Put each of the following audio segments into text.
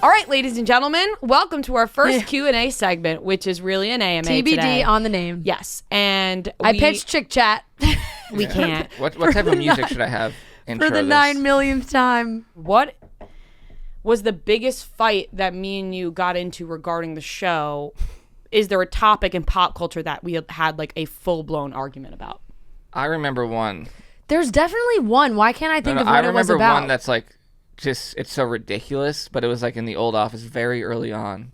All right, ladies and gentlemen, welcome to our first Q&A segment, which is really an AMA TBD today. on the name. Yes, and I pitched Chick Chat We can't. What type of music should I have? for the 9 millionth time. What was the biggest fight that me and you got into regarding the show? Is there a topic in pop culture that we had like a full-blown argument about? I remember one. There's definitely one. Why can't I think of what it was about? I remember one that's like, just, it's so ridiculous, but it was like in the old office very early on,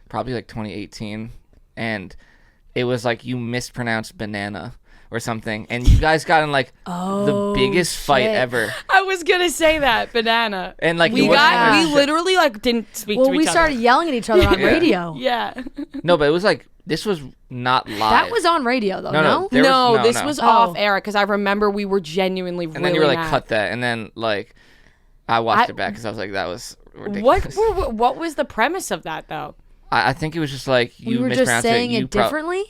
probably like 2018, and it was like you mispronounced banana or something, and you guys got in like the biggest fight ever. I was gonna say that, banana. And like we literally like didn't speak to each other. Well, we started yelling at each other on radio. Yeah. No, but it was like, this was not live. That was on radio though, no? This was off air because I remember we were genuinely and really then you were like, mad. cut that, and then like I watched it back because I was like, that was ridiculous. What was the premise of that though? I think it was just like you we were mispronounced just saying it. it differently?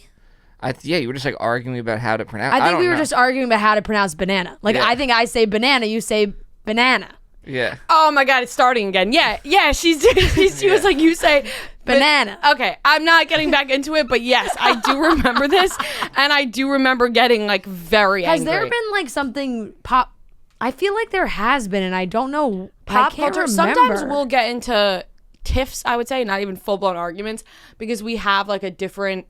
Yeah, you were just like arguing about how to pronounce. I think we were just arguing about how to pronounce banana. Like I think I say banana, you say banana. Yeah. Oh my God, it's starting again. Yeah. She was like, you say banana. Okay, I'm not getting back into it, but yes, I do remember this, and I do remember getting like very angry. Has there been like something pop? I feel like there has been, and I don't know. Pop I can't culture. remember. Sometimes we'll get into tiffs, I would say, not even full-blown arguments, because we have like a different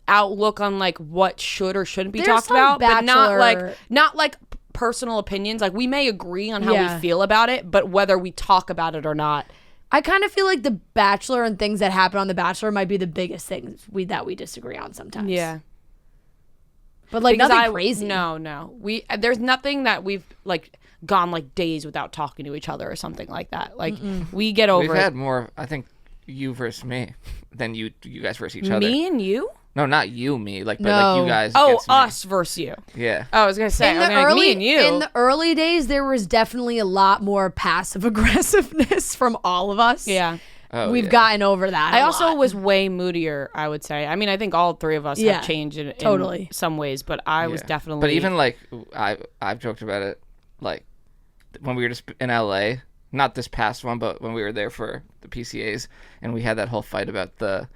outlook on like what should or shouldn't be talked about, but not like personal opinions. Like we may agree on how we feel about it, but whether we talk about it or not. I kind of feel like The Bachelor and things that happen on The Bachelor might be the biggest things that we disagree on sometimes. Yeah. But like nothing crazy. No. There's nothing that we've like gone like days without talking to each other or something like that. Like we get over it. We've had more, I think, you versus me than you guys versus each other. Me and you? No, not you, me. Like, but like you guys. Oh, against me. us versus you. Yeah. Oh, I was gonna say me and you. In the early days, there was definitely a lot more passive aggressiveness from all of us. Yeah. Oh, We've gotten over that. I also was way moodier, I would say. I mean, I think all three of us have changed in some ways, but I was definitely. But even like I've joked about it, like when we were just in LA, not this past one, but when we were there for the PCAs, and we had that whole fight about the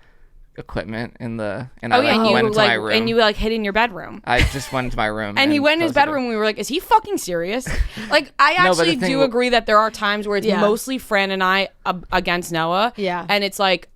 equipment I went into my room. And you like hid in your bedroom. I just went into my room. And he went in his bedroom and we were like, is he fucking serious? Like, I actually do agree that there are times where it's mostly Fran and I against Noah. Yeah. And it's like,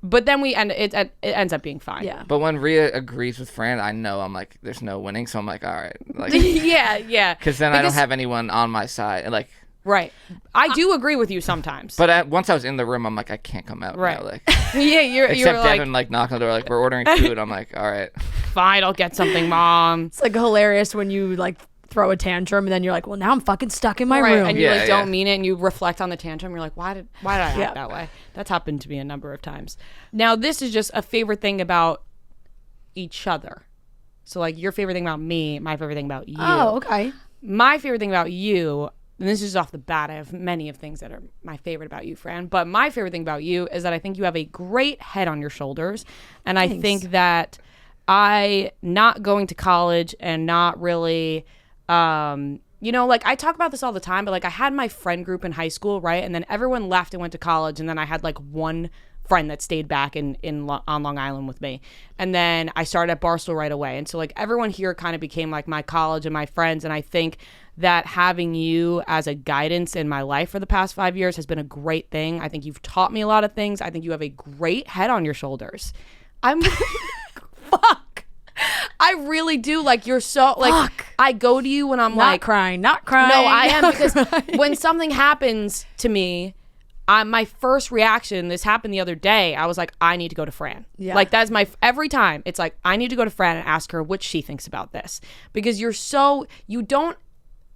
but then it ends up being fine. Yeah. But when Rhea agrees with Fran, I know I'm like, there's no winning. So I'm like, all right. Like, yeah. Because then I don't have anyone on my side. Like, right. I do agree with you sometimes. But once I was in the room, I'm like, I can't come out. Right. Now, like, yeah, you're except like, Devin like knocked on the door, like, we're ordering food. I'm like, all right. Fine, I'll get something, Mom. It's like hilarious when you like throw a tantrum and then you're like, well, now I'm fucking stuck in my room. And you don't mean it and you reflect on the tantrum. You're like, why did I act that way? That's happened to me a number of times. Now, this is just a favorite thing about each other. So like your favorite thing about me, my favorite thing about you. Oh, okay. My favorite thing about you, and this is off the bat, I have many of things that are my favorite about you, Fran, but my favorite thing about you is that I think you have a great head on your shoulders. And I think that I not going to college and not really, like I talk about this all the time, but like I had my friend group in high school, right? And then everyone left and went to college. And then I had like one friend that stayed back on Long Island with me. And then I started at Barstool right away. And so like everyone here kind of became like my college and my friends. And I think that having you as a guidance in my life for the past 5 years has been a great thing. I think you've taught me a lot of things. I think you have a great head on your shoulders. Fuck. I really do. Like, you're so, like, Fuck. I go to you when I'm Not crying. No, I am, because when something happens to me, my first reaction, this happened the other day, I was like, I need to go to Fran. Yeah. Like, that's every time, it's like, I need to go to Fran and ask her what she thinks about this. Because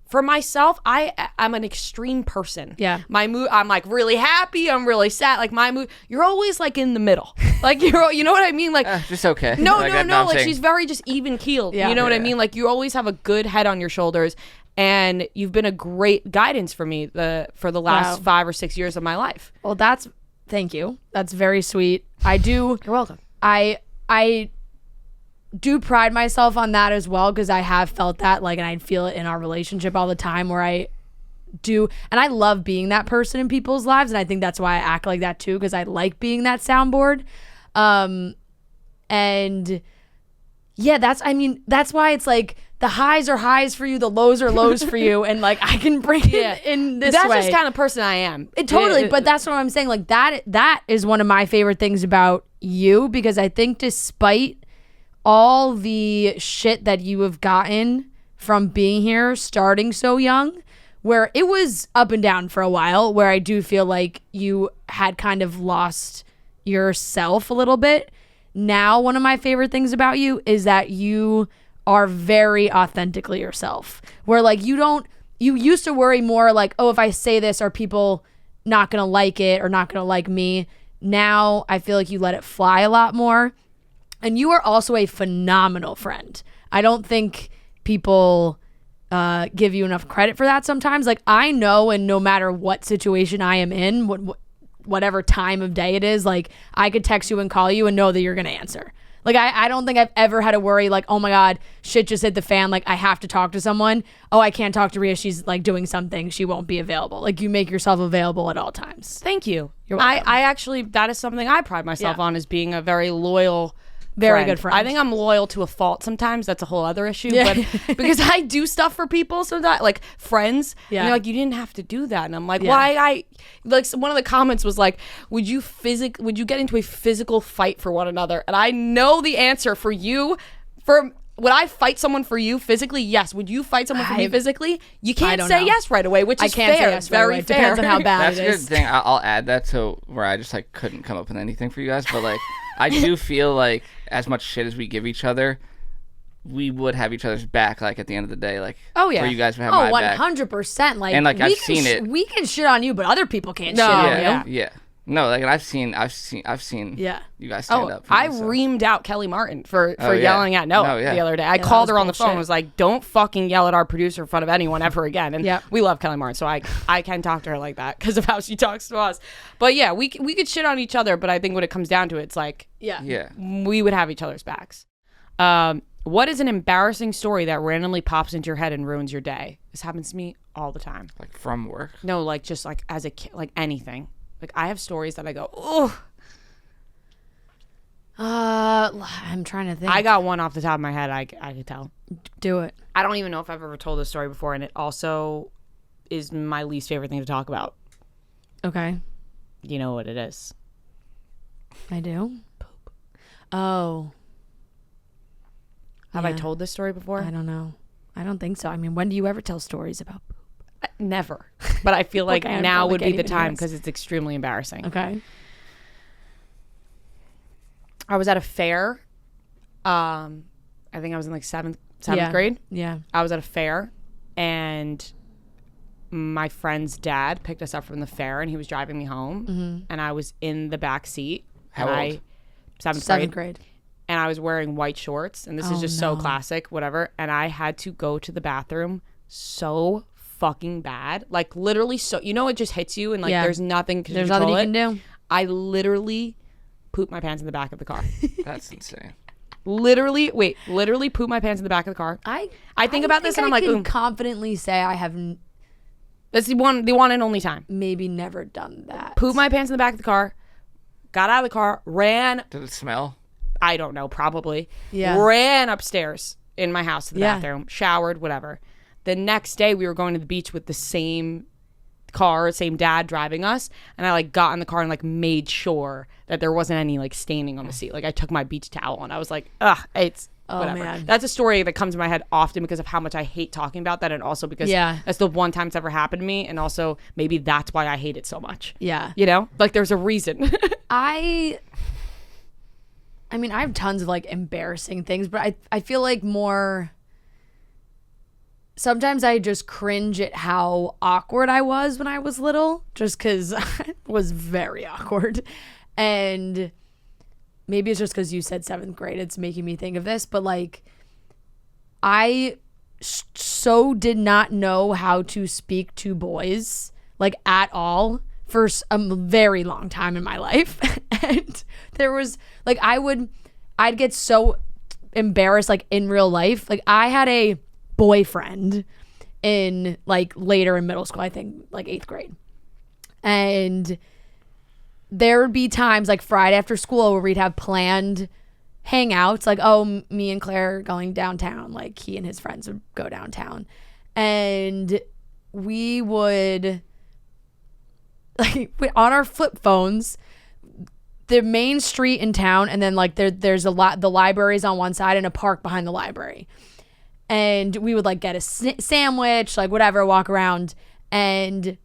for myself, I'm an extreme person. Yeah. My mood, I'm like really happy, I'm really sad. Like my mood, you're always like in the middle. Like you know what I mean? Like just okay. No. Like she's very just even keeled. Yeah. You know what I mean? Like you always have a good head on your shoulders, and you've been a great guidance for me for the last 5 or 6 years of my life. Well, thank you. That's very sweet. You're welcome. I do pride myself on that as well, because I have felt that, like, and I feel it in our relationship all the time, where I do, and I love being that person in people's lives, and I think that's why I act like that too, because I like being that soundboard. And yeah, that's why it's like the highs are highs for you, the lows are lows for you, and like I can bring it in this That's way. just kind of person I am. Totally, but that's what I'm saying. Like that is one of my favorite things about you, because I think despite all the shit that you have gotten from being here, starting so young, where it was up and down for a while, where I do feel like you had kind of lost yourself a little bit. Now, one of my favorite things about you is that you are very authentically yourself, where like you used to worry more like, oh, if I say this, are people not gonna like it or not gonna like me? Now I feel like you let it fly a lot more. And you are also a phenomenal friend. I don't think people give you enough credit for that sometimes. Like I know, and no matter what situation I am in, whatever time of day it is, like I could text you and call you and know that you're gonna answer. Like I don't think I've ever had to worry like, oh my God, shit just hit the fan, like I have to talk to someone. Oh, I can't talk to Rhea, she's like doing something, she won't be available. Like you make yourself available at all times. Thank you. You're welcome. I actually, that is something I pride myself on, is being a very loyal Very good friend. I think I'm loyal to a fault sometimes. That's a whole other issue. But because I do stuff for people sometimes, like friends. Yeah. And they're like, you didn't have to do that. And I'm like, why? Like one of the comments was like, would you get into a physical fight for one another? And I know the answer for you. Would I fight someone for you physically? Yes. Would you fight someone for me physically? You can't say yes right away, which is fair. Say yes very right away. fair. Depends on how bad That's it a is. good thing. I'll add that to where I just like couldn't come up with anything for you guys, but like I do feel like as much shit as we give each other, we would have each other's back. Like at the end of the day, like Oh, yeah. where you guys would have my back. 100%. Like, And, like, we I've can seen it. We can shit on you, but other people can't No, shit on Yeah, you. yeah. No, like and I've seen Yeah. you guys stand up. For I me, so. reamed out Kelly Martin for Oh, yeah. yelling at Noah No, yeah. the other day. I that called was her on the phone bullshit. and was like, don't fucking yell at our producer in front of anyone ever again. And Yep. we love Kelly Martin, so I can talk to her like that because of how she talks to us. But yeah, we could shit on each other, but I think when it comes down to it, it's like Yeah. we would have each other's backs. What is an embarrassing story that randomly pops into your head and ruins your day? This happens to me all the time. Like from work. No, like just like as a kid, like anything. Like I have stories that I go, oh. I'm trying to think. I got one off the top of my head. I could tell. Do it. I don't even know if I've ever told this story before, and it also is my least favorite thing to talk about. Okay. You know what it is? I do. Poop. Oh. Have I Yeah. told this story before? I don't know. I don't think so. I mean, when do you ever tell stories about poop? Never. But I feel like Okay, I now probably would be can't the even hear time this. because it's extremely embarrassing. Okay. I was at a fair. I think I was in like seventh Yeah. grade. Yeah. I was at a fair, and my friend's dad picked us up from the fair, and he was driving me home, and I was in the back seat. How and old? Seventh grade. Grade. And I was wearing white shorts, and this is Oh, just so no. classic, whatever. And I had to go to the bathroom so fucking bad, like literally. So it just hits you, and like Yeah. there's nothing. There's nothing you can do. I literally pooped my pants in the back of the car. That's insane. literally pooped my pants in the back of the car. I think about this, and I'm like, I can ooh. confidently say I have That's the one and only time. maybe never done that. Pooped my pants in the back of the car. Got out of the car, ran. Did it smell? I don't know, probably. Yeah. Ran upstairs in my house to the Yeah. bathroom, showered, whatever. The next day we were going to the beach with the same car, same dad driving us, and I like got in the car and like made sure that there wasn't any like staining on the seat. Like I took my beach towel and I was like, ugh, it's whatever. man. That's a story that comes to my head often because of how much I hate talking about that, and also because that's the one time it's ever happened to me, and also maybe that's why I hate it so much. Yeah. Like there's a reason. I mean, I have tons of like embarrassing things, but I feel like more sometimes I just cringe at how awkward I was when I was little, just because I was very awkward. And maybe it's just because you said seventh grade, it's making me think of this, but like I so did not know how to speak to boys, like at all, for a very long time in my life. And there was like I'd get so embarrassed like in real life. Like I had a boyfriend in like later in middle school, I think like 8th grade. And there would be times like Friday after school where we'd have planned hangouts, like, oh, me and Claire are going downtown. Like he and his friends would go downtown. And we would like on our flip phones, the main street in town, and then like there's a lot, the library's on one side and a park behind the library. And we would like get a sandwich, like whatever, walk around. And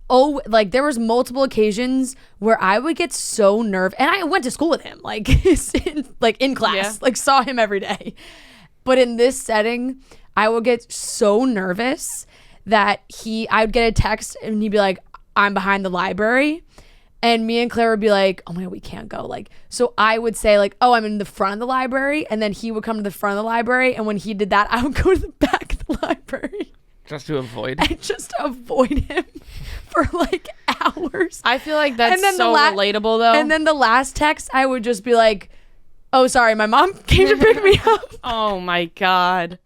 like there was multiple occasions where I would get so nervous, and I went to school with him, like in class, like saw him every day. But in this setting, I would get so nervous that I would get a text and he'd be like, I'm behind the library. And me and Claire would be like, oh my God, we can't go. Like, so I would say like, oh, I'm in the front of the library. And then he would come to the front of the library. And when he did that, I would go to the back of the library. Just to avoid? And just avoid him for like hours. I feel like that's so relatable though. And then the last text, I would just be like, oh, sorry, my mom came to pick me up. Oh my God.